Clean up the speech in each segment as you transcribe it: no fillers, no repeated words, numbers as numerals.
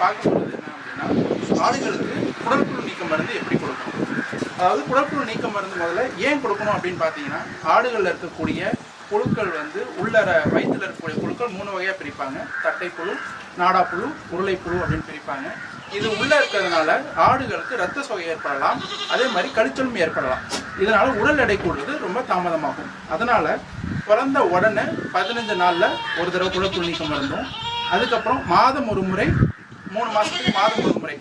பார்க்க போகிறது என்ன அப்படின்னா, ஆடுகளுக்கு குடற்புழு நீக்க மருந்து எப்படி கொடுக்கணும். அதாவது குடற்புழு நீக்க மருந்து முதல்ல ஏன் கொடுக்கணும் அப்படின்னு பார்த்தீங்கன்னா, ஆடுகளில் இருக்கக்கூடிய புழுக்கள் வந்து உள்ளர வயிற்றில் இருக்கக்கூடிய புழுக்கள் 3 வகையாக பிரிப்பாங்க. தட்டைப்புழு, நாடாப்புழு, உருளைப்புழு அப்படின்னு பிரிப்பாங்க. இது உள்ளே இருக்கிறதுனால ஆடுகளுக்கு இரத்த சோகை ஏற்படலாம், அதே மாதிரி கழிச்சலும் ஏற்படலாம். இதனால் உடல் எடை கூடுறது ரொம்ப தாமதமாகும். அதனால் பிறந்த உடனே 15 நாளில் ஒரு தடவை குடற்புழு நீக்க மருந்தும், அதுக்கப்புறம் மாதம் ஒரு முறை, 3 மாதத்துக்கு மாதம் ஒரு முறை,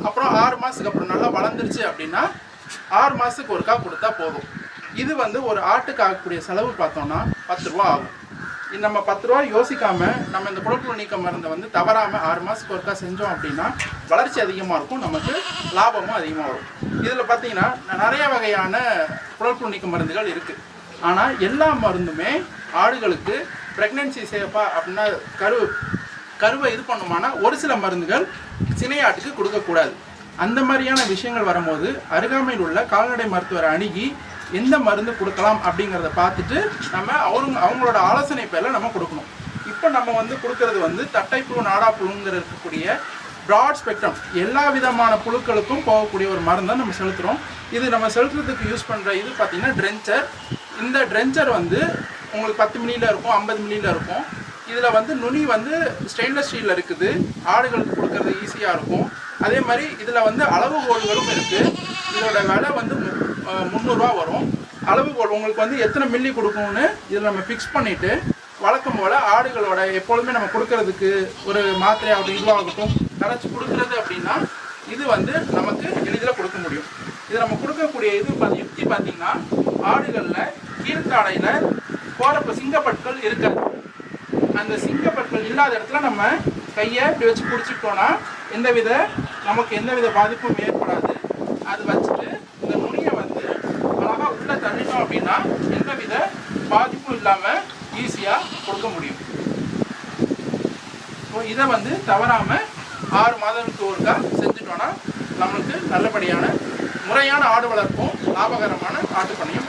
அப்புறம் 6 மாதத்துக்கு அப்புறம் நல்லா வளர்ந்துருச்சு அப்படின்னா 6 மாதத்துக்கு ஒருக்கா கொடுத்தா போதும். இது வந்து ஒரு ஆட்டுக்கு ஆகக்கூடிய செலவு பார்த்தோம்னா 10 ரூபா ஆகும். நம்ம 10 ரூபா யோசிக்காமல் நம்ம இந்த குடற்புழு நீக்க மருந்தை வந்து தவறாமல் 6 மாதத்துக்கு ஒருக்கா செஞ்சோம் அப்படின்னா வளர்ச்சி அதிகமாக இருக்கும், நமக்கு லாபமும் அதிகமாக வரும். இதில் பார்த்தீங்கன்னா நிறைய வகையான குடற்புழு நீக்க மருந்துகள் இருக்குது. ஆனால் எல்லா மருந்துமே ஆடுகளுக்கு ப்ரெக்னென்சி சேஃபாக அப்படின்னா கருவை இது பண்ணுமானா ஒரு சில மருந்துகள் சினையாட்டுக்கு கொடுக்கக்கூடாது. அந்த மாதிரியான விஷயங்கள் வரும்போது அருகாமையில் உள்ள கால்நடை மருத்துவரை அணுகி எந்த மருந்து கொடுக்கலாம் அப்படிங்கிறத பார்த்துட்டு நம்ம அவங்களோட ஆலோசனை பேரில் நம்ம கொடுக்கணும். இப்போ நம்ம வந்து கொடுக்கறது வந்து தட்டைப்புழு, நாடாப்புழுங்கிற இருக்கக்கூடிய ப்ராட் ஸ்பெக்ட்ரம் எல்லா விதமான புழுக்களுக்கும் போகக்கூடிய ஒரு மருந்தை நம்ம செலுத்துகிறோம். இது நம்ம செலுத்துறதுக்கு யூஸ் பண்ணுற இது பார்த்திங்கன்னா ட்ரென்ச்சர். இந்த ட்ரென்ச்சர் வந்து உங்களுக்கு 10 மில்லியில் இருக்கும், 50 மில்லியில் இருக்கும். இதில் வந்து நுனி வந்து ஸ்டெயின்லெஸ் ஸ்டீலில் இருக்குது, ஆடுகளுக்கு கொடுக்கறது ஈஸியாக இருக்கும். அதே மாதிரி இதில் வந்து அளவுகோல்களும் இருக்குது. இதோட விலை வந்து 300 ரூபா வரும். அளவுகோல் உங்களுக்கு வந்து எத்தனை மில்லி கொடுக்கணும்னு இதில் நம்ம ஃபிக்ஸ் பண்ணிவிட்டு வழக்கம் போல் ஆடுகளோட எப்பொழுதுமே நம்ம கொடுக்கறதுக்கு ஒரு மாத்திரையாகட்டும் இதுவாகட்டும் கரைச்சி கொடுக்குறது அப்படின்னா இது வந்து நமக்கு எளிதில் கொடுக்க முடியும். இது நம்ம கொடுக்கக்கூடிய இது யுக்தி பார்த்திங்கன்னா, ஆடுகளில் கீழ்த்தாடையில் போகிறப்ப சிங்கப்பற்கள் இருக்காது. அந்த சிங்கப்பற்கள் இல்லாத இடத்துல நம்ம கையை இப்படி வச்சு பிடிச்சிட்டோன்னா நமக்கு எந்தவித பாதிப்பும் ஏற்படாது. அது வச்சுட்டு இந்த நுனியை வந்து அழகாக உள்ளே தள்ளிட்டோம் அப்படின்னா எந்தவித பாதிப்பும் இல்லாமல் ஈஸியாக கொடுக்க முடியும். ஸோ இதை வந்து தவறாமல் 6 மாதங்களுக்கு ஒருக்கா செஞ்சுட்டோன்னா நம்மளுக்கு நல்லபடியான முறையான ஆடு வளர்ப்பும் லாபகரமான ஆட்டு பண்ணையும்